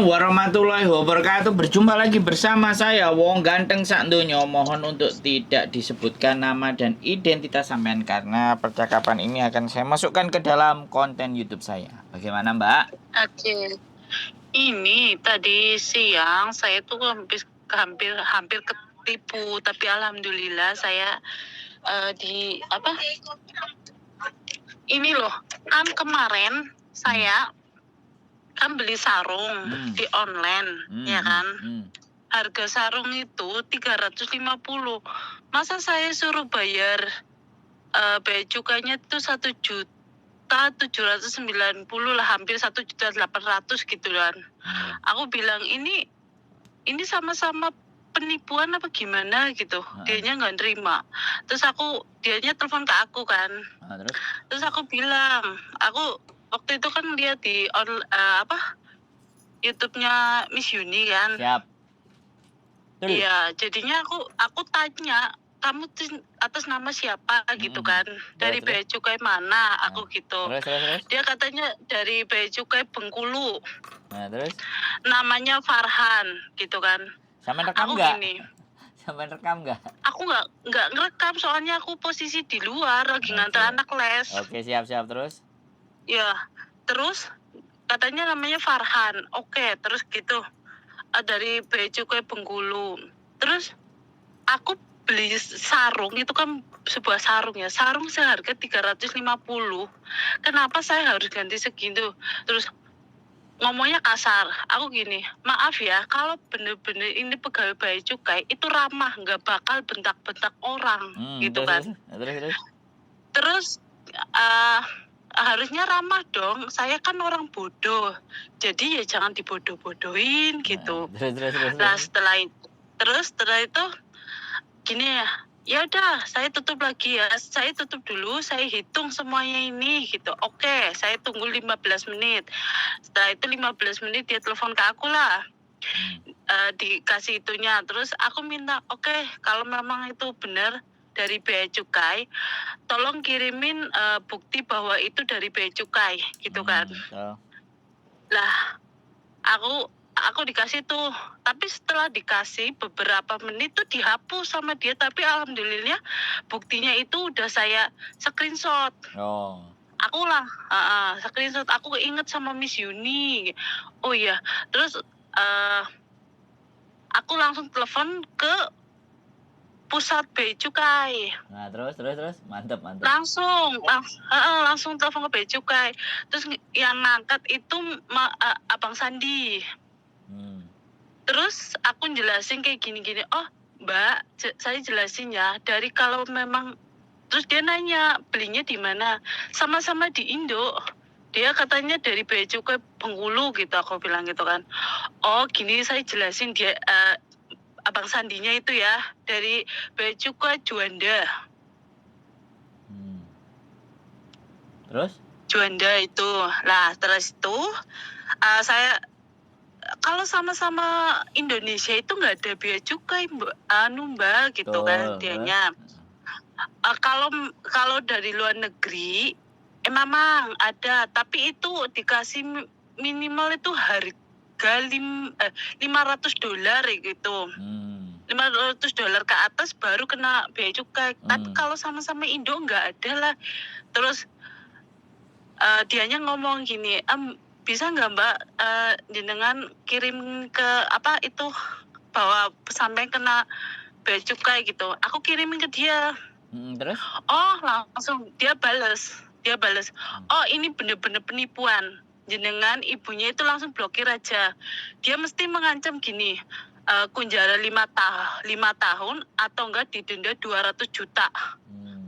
warahmatullahi wabarakatuh. Berjumpa lagi bersama saya Wong Ganteng sak donya. Mohon untuk tidak disebutkan nama dan identitas sampean karena percakapan ini akan saya masukkan ke dalam konten YouTube saya. Bagaimana, Mbak? Oke. Ini tadi siang saya tuh hampir hampir ketipu, tapi alhamdulillah saya di apa? Ini loh, kan kemarin saya kan beli sarung di online, ya kan? Harga sarung itu 350. Masa saya suruh bayar bea cukainya itu 1.790.000 lah, hampir 1.800.000 gitu kan. Aku bilang ini sama-sama penipuan apa gimana gitu. Dianya nggak nerima. Terus dianya telepon ke aku kan. Terus aku bilang, aku waktu itu kan lihat di YouTube-nya Miss Yuni kan. Siap. Iya, jadinya aku tanya, kamu atas nama siapa gitu kan? Dari bea cukai mana? Aku gitu. Terus. Dia katanya dari bea cukai Bengkulu. Nah, terus? Namanya Farhan gitu kan. Sampai rekam Aku nggak? gini, Sampai rekam nggak? aku nggak ngerekam soalnya aku posisi di luar lagi ngantar anak les. Oke, siap terus. Ya, terus katanya namanya Farhan. Oke, terus gitu. Dari bea cukai Bengkulu. Terus aku beli sarung itu kan sebuah sarung ya. Sarung seharga 350. Kenapa saya harus ganti segitu? Terus ngomongnya kasar. Aku gini, maaf ya, kalau bener-bener ini pegawai bea cukai itu ramah, nggak bakal bentak-bentak orang gitu kan. Terus harusnya ramah dong. Saya kan orang bodoh, jadi ya jangan dibodoh-bodohin gitu. Terus. Nah setelah itu gini ya udah saya tutup lagi ya. Saya tutup dulu, saya hitung semuanya ini gitu. Oke, saya tunggu 15 menit. Setelah itu 15 menit dia telepon ke aku lah. Dikasih itunya. Terus aku minta, oke, kalau memang itu benar dari bea cukai, tolong kirimin bukti bahwa itu dari bea cukai gitu kan. Lah, aku dikasih tuh, tapi setelah dikasih beberapa menit tuh dihapus sama dia. Tapi alhamdulillah buktinya itu udah saya screenshot. Aku lah screenshot. Aku inget sama Miss Yuni. Oh iya, terus aku langsung telepon ke pusat bea cukai. Nah, terus. Mantap. Langsung telepon ke bea cukai. Terus yang ngangkat itu Abang Sandi. Terus aku jelasin kayak gini-gini. Oh, Mbak, saya jelasin ya. Dari kalau memang, terus dia nanya belinya di mana? Sama-sama di Indo. Dia katanya dari bea cukai Bengkulu gitu. Aku bilang gitu kan. Oh, gini saya jelasin dia. Abang Sandinya itu ya dari bea cukai Juanda. Terus? Juanda itu. Lah terus itu saya kalau sama-sama Indonesia itu nggak ada bea cukai Mbak gitu kan dianya. Kalau dari luar negeri memang ada, tapi itu dikasih minimal itu harga $500 gitu. $500 ke atas baru kena bea cukai. Tapi kalau sama-sama Indo nggak ada lah. Terus dianya ngomong gini, bisa nggak Mbak jenengan kirim ke itu bahwa sampai kena bea cukai gitu. Aku kirimin ke dia. Terus? Oh, langsung dia balas. Oh, ini bener-bener penipuan. Jenengan ibunya itu langsung blokir aja. Dia mesti mengancam gini, kunjara 5 tahun atau enggak didenda 200 juta.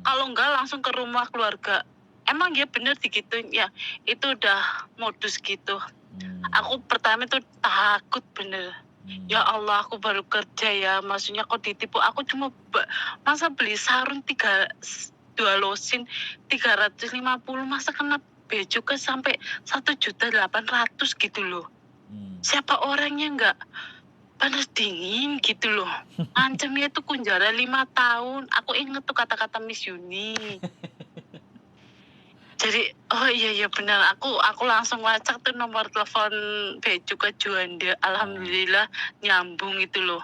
Kalau enggak langsung ke rumah keluarga. Emang dia bener digituin ya. Itu udah modus gitu. Aku pertama itu takut bener. Ya Allah, aku baru kerja ya. Maksudnya kok ditipu. Aku cuma masa beli sarung 2 losin 350, masa kena bea cukai sampai 1.800.000 gitu loh. Siapa orangnya nggak panas dingin gitu loh. Ancamnya itu kunjara 5 tahun. Aku inget tuh kata-kata Miss Yuni. Jadi oh iya benar, aku langsung lacak tuh nomor telepon Bea Cukai Juanda. Alhamdulillah nyambung itu loh.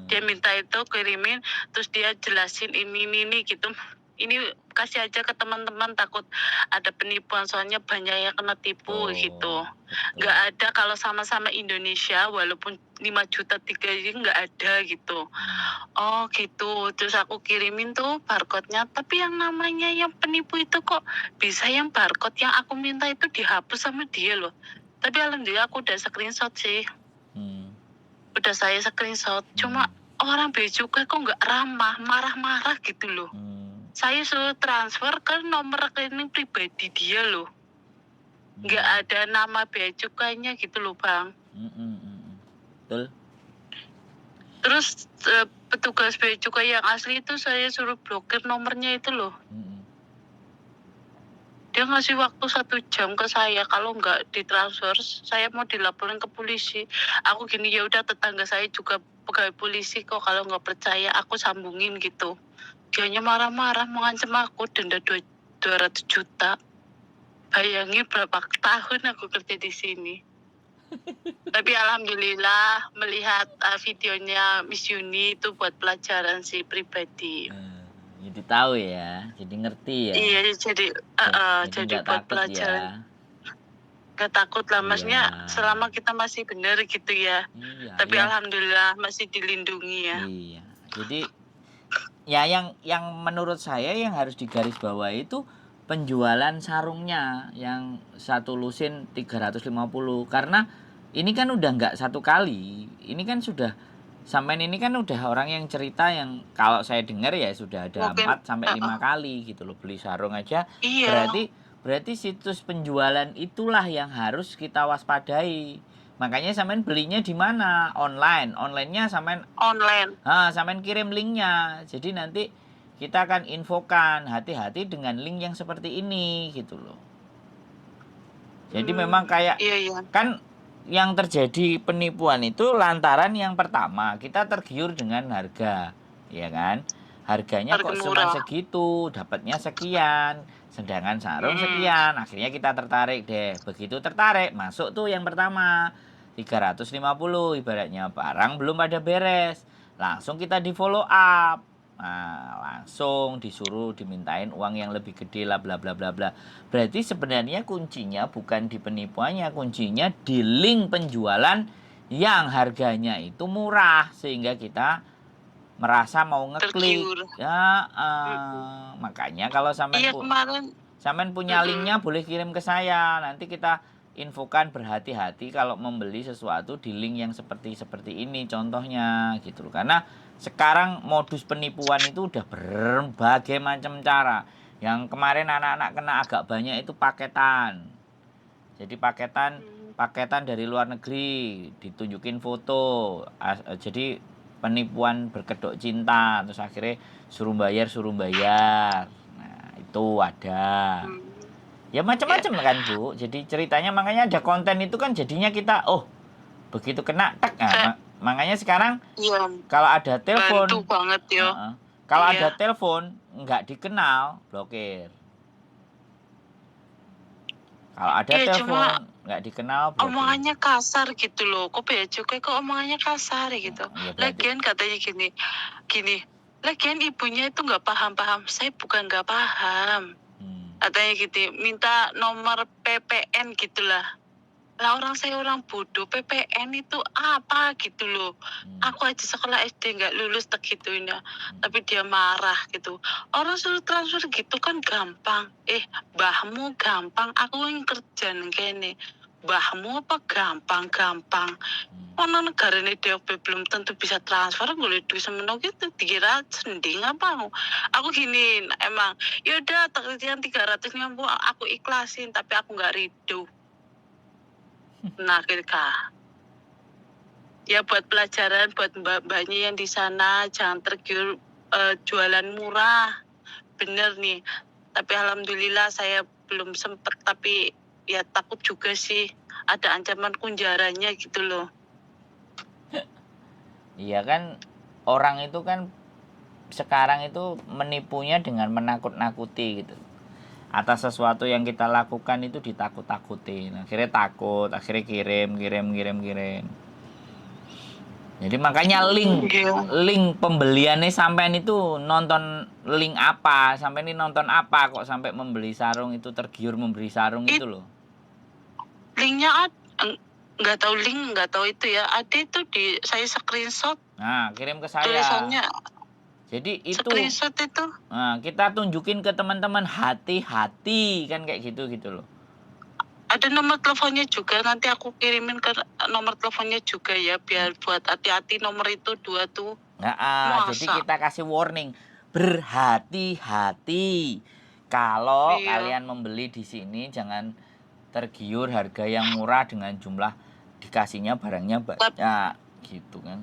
Dia minta itu kirimin, terus dia jelasin ini gitu. Ini kasih aja ke teman-teman, takut ada penipuan, soalnya banyak yang kena tipu gitu. Nggak ada kalau sama-sama Indonesia, walaupun 5 juta 3 ini nggak ada gitu. Oh gitu, terus aku kirimin tuh barcode-nya, tapi yang namanya yang penipu itu kok bisa yang barcode yang aku minta itu dihapus sama dia loh. Tapi alhamdulillah aku udah screenshot sih. Udah saya screenshot, cuma orang Bea Cukai kok nggak ramah, marah-marah gitu loh. Saya suruh transfer ke nomor rekening pribadi dia loh. Nggak ada nama Bea Cukainya gitu loh Bang. Betul. Terus petugas Bea Cukai yang asli itu saya suruh blokir nomornya itu loh. Dia ngasih waktu 1 jam ke saya, kalau nggak ditransfer saya mau dilaporin ke polisi. Aku gini, ya udah tetangga saya juga pegawai polisi kok, kalau nggak percaya aku sambungin gitu. Dianya marah-marah mengancam aku denda 200 juta. Bayangin berapa tahun aku kerja di sini. Tapi alhamdulillah melihat videonya Miss Yuni itu buat pelajaran sih pribadi. Jadi tahu ya, jadi ngerti ya. Iya, jadi nggak buat takut pelajaran. ya. Gak takut lah, Iya. maksudnya selama kita masih benar gitu ya. Iya. Tapi alhamdulillah masih dilindungi ya. Iya. Jadi ya yang menurut saya yang harus digarisbawahi itu penjualan sarungnya yang satu lusin 350, karena ini kan udah nggak satu kali, ini kan sudah sampean ini kan udah orang yang cerita yang kalau saya dengar ya sudah ada Mungkin 4 sampai 5 kali gitu loh beli sarung aja. iya. Berarti situs penjualan itulah yang harus kita waspadai. Makanya sampean belinya di mana? Online. Onlinenya sampean Online. sampean kirim linknya. Jadi nanti kita akan infokan hati-hati dengan link yang seperti ini gitu loh. Jadi memang kayak Iya. kan yang terjadi penipuan itu lantaran yang pertama kita tergiur dengan harga, ya kan? Harganya kok cuma segitu, dapatnya sekian, sedangkan sarung sekian. Akhirnya kita tertarik deh. Begitu tertarik, masuk tuh yang pertama 350, ibaratnya barang belum pada beres. Langsung kita di follow up. Nah, langsung disuruh dimintain uang yang lebih gede lah bla bla bla bla. Berarti sebenarnya kuncinya bukan di penipuannya, kuncinya di link penjualan yang harganya itu murah sehingga kita merasa mau ngeklik. Ya, makanya kalau sampean punya linknya boleh kirim ke saya. Nanti kita infokan berhati-hati kalau membeli sesuatu di link yang seperti ini contohnya gitu loh. Karena sekarang modus penipuan itu udah berbagai macam cara. Yang kemarin anak-anak kena agak banyak itu paketan. Jadi paketan dari luar negeri, ditunjukin foto. Jadi penipuan berkedok cinta, terus akhirnya suruh bayar. Nah, itu ada. Ya macam-macam kan Bu. Jadi ceritanya makanya ada konten itu kan jadinya kita begitu kena tak. Nah, makanya sekarang kalau ada telepon bantu banget ya. Kalau ada telepon nggak dikenal, blokir. Kalau ada telepon nggak dikenal, blokir. Omongannya kasar gitu loh. Kok Bea Cukai kok omongannya kasar gitu. Lagian katanya gini. Lagian ibunya itu nggak paham. Saya bukan nggak paham. Katanya gitu, minta nomor PPN gitulah. Lah saya orang bodoh, PPN itu apa gitu loh. Aku aja sekolah SD nggak lulus tak gituin ya. Tapi dia marah gitu. Orang suruh transfer gitu kan gampang. Mbahmu gampang, aku yang kerja gini. Mbahmu apa gampang. Ono negara ini DOP belum tentu bisa transfer, boleh duit semeno gitu, dikira sending apa. Aku gini, emang yaudah yang 350 aku ikhlasin, tapi aku nggak ridho. Nah, ya buat pelajaran buat mbak-mbaknya yang di sana, jangan tergiur jualan murah. Bener nih. Tapi alhamdulillah saya belum sempet, tapi ya takut juga sih ada ancaman kunjarannya gitu loh. Iya kan, orang itu kan sekarang itu menipunya dengan menakut-nakuti gitu. atas sesuatu yang kita lakukan itu ditakut-takutin. Akhirnya takut, akhirnya kirim. Jadi makanya link pembeliannya sampean itu nonton link apa, sampai ini nonton apa kok sampai membeli sarung itu, tergiur membeli sarung itu loh. Linknya nggak tahu link, nggak tahu itu ya. Ada itu di saya screenshot. Nah, kirim ke saya. Tulisannya. Jadi itu Screenshot itu. Nah, kita tunjukin ke teman-teman, hati-hati kan kayak gitu loh. Ada nomor teleponnya juga, nanti aku kirimin ke nomor teleponnya juga ya, biar buat hati-hati nomor itu 2 tuh. Nah, jadi kita kasih warning, berhati-hati. Kalau kalian membeli di sini jangan tergiur harga yang murah dengan jumlah dikasihnya barangnya banyak gitu kan.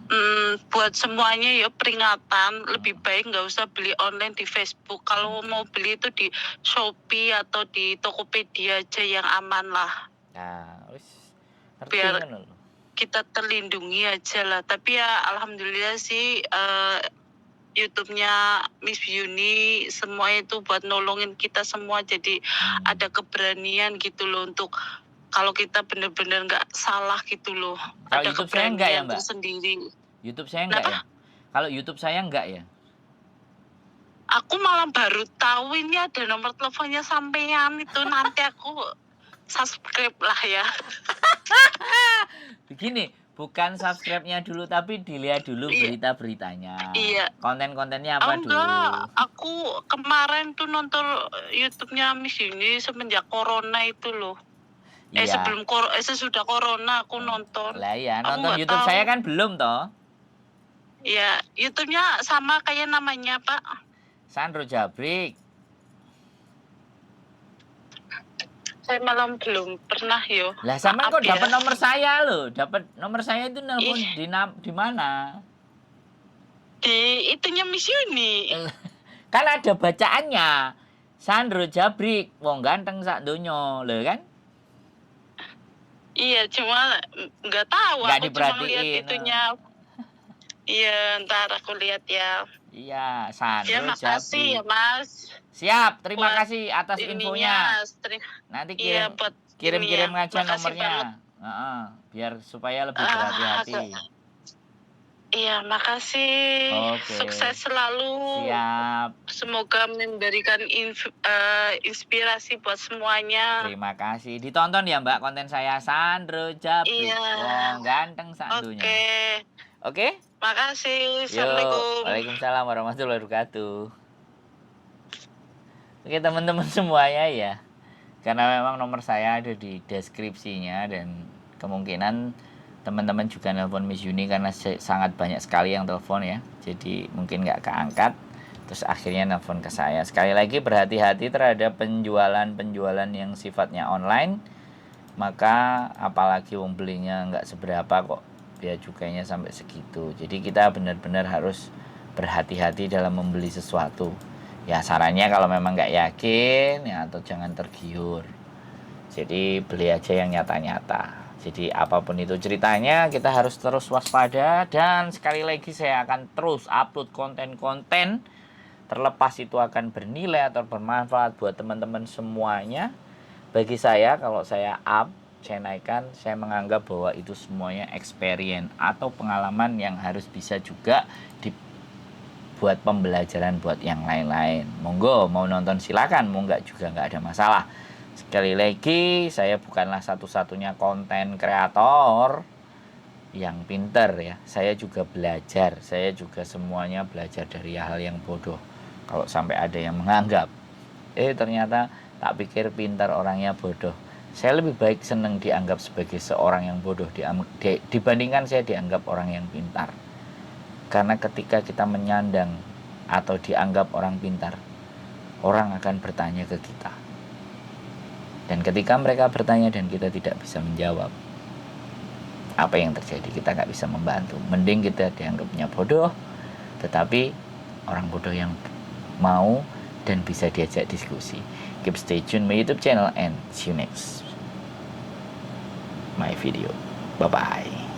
Buat semuanya ya peringatan, lebih baik nggak usah beli online di Facebook. Kalau mau beli itu di Shopee atau di Tokopedia aja yang aman lah. Nah, biar kita terlindungi aja lah. Tapi ya alhamdulillah sih YouTube-nya Miss Yuni semua itu buat nolongin kita semua, jadi ada keberanian gitu loh untuk kalau kita bener-bener nggak salah gitu loh. Kalau ada YouTube saya enggak ya, Mbak? Tersendiri. YouTube saya enggak ya? Kalau YouTube saya enggak ya? Aku malah baru tahu ini ada nomor teleponnya sampean itu. Nanti aku subscribe lah ya. Begini, bukan subscribe-nya dulu, tapi dilihat dulu berita-beritanya. Iya. Konten-kontennya apa dulu? Aku kemarin tuh nonton YouTube-nya Miss Yuni semenjak corona itu loh. Iya. Sesudah corona aku nonton. Lah iya, nonton YouTube saya kan belum toh. Iya, YouTube-nya sama kayak namanya Pak. Sandro Jabrik. Saya malam belum pernah yo. Lah sama kok dapat nomor saya loh. Dapat nomor saya itu nelpon di mana? Di itunya Miss Yuni. Kan ada bacaannya. Sandro Jabrik, wong ganteng sak donya, lho kan? Iya, cuma nggak tahu. Nggak aku diperhatiin. Cuma lihat itunya. Iya, ntar aku lihat ya. Iya, Sandro ya, makasih Jabrik. Ya, Mas. Siap, terima kasih atas infonya. Nanti kirim aja nomornya. Biar supaya lebih berhati-hati. Iya, makasih. Sukses selalu. Siap. Semoga memberikan inspirasi buat semuanya. Terima kasih. Ditonton ya Mbak konten saya, Sandro Jabrik. Iya. Wong ganteng sandunya. Oke? Makasih. Assalamualaikum. Waalaikumsalam warahmatullahi wabarakatuh. Oke teman-teman semuanya ya. Karena memang nomor saya ada di deskripsinya dan kemungkinan teman-teman juga nelpon Miss Yuni karena sangat banyak sekali yang telepon ya. Jadi mungkin nggak keangkat. Terus akhirnya nelpon ke saya. Sekali lagi berhati-hati terhadap penjualan yang sifatnya online. Maka apalagi wong belinya nggak seberapa kok. Biaya cukainya sampai segitu. Jadi kita benar-benar harus berhati-hati dalam membeli sesuatu. Ya sarannya kalau memang nggak yakin ya atau jangan tergiur. Jadi beli aja yang nyata-nyata. Jadi apapun itu ceritanya kita harus terus waspada. Dan sekali lagi saya akan terus upload konten-konten. Terlepas itu akan bernilai atau bermanfaat buat teman-teman semuanya. Bagi saya kalau saya saya naikkan, saya menganggap bahwa itu semuanya experience atau pengalaman yang harus bisa juga dibuat pembelajaran buat yang lain-lain. Monggo mau nonton silakan, mau nggak juga nggak ada masalah. Sekali lagi saya bukanlah satu-satunya konten kreator yang pinter ya. Saya juga belajar, saya juga semuanya belajar dari hal yang bodoh. Kalau sampai ada yang menganggap ternyata tak pikir pintar orangnya bodoh. Saya lebih baik senang dianggap sebagai seorang yang bodoh dibandingkan saya dianggap orang yang pintar. Karena ketika kita menyandang atau dianggap orang pintar, orang akan bertanya ke kita. Dan ketika mereka bertanya dan kita tidak bisa menjawab, apa yang terjadi? Kita nggak bisa membantu. Mending kita dianggapnya bodoh, tetapi orang bodoh yang mau dan bisa diajak diskusi. Keep stay tune my YouTube channel and see you next my video. Bye bye.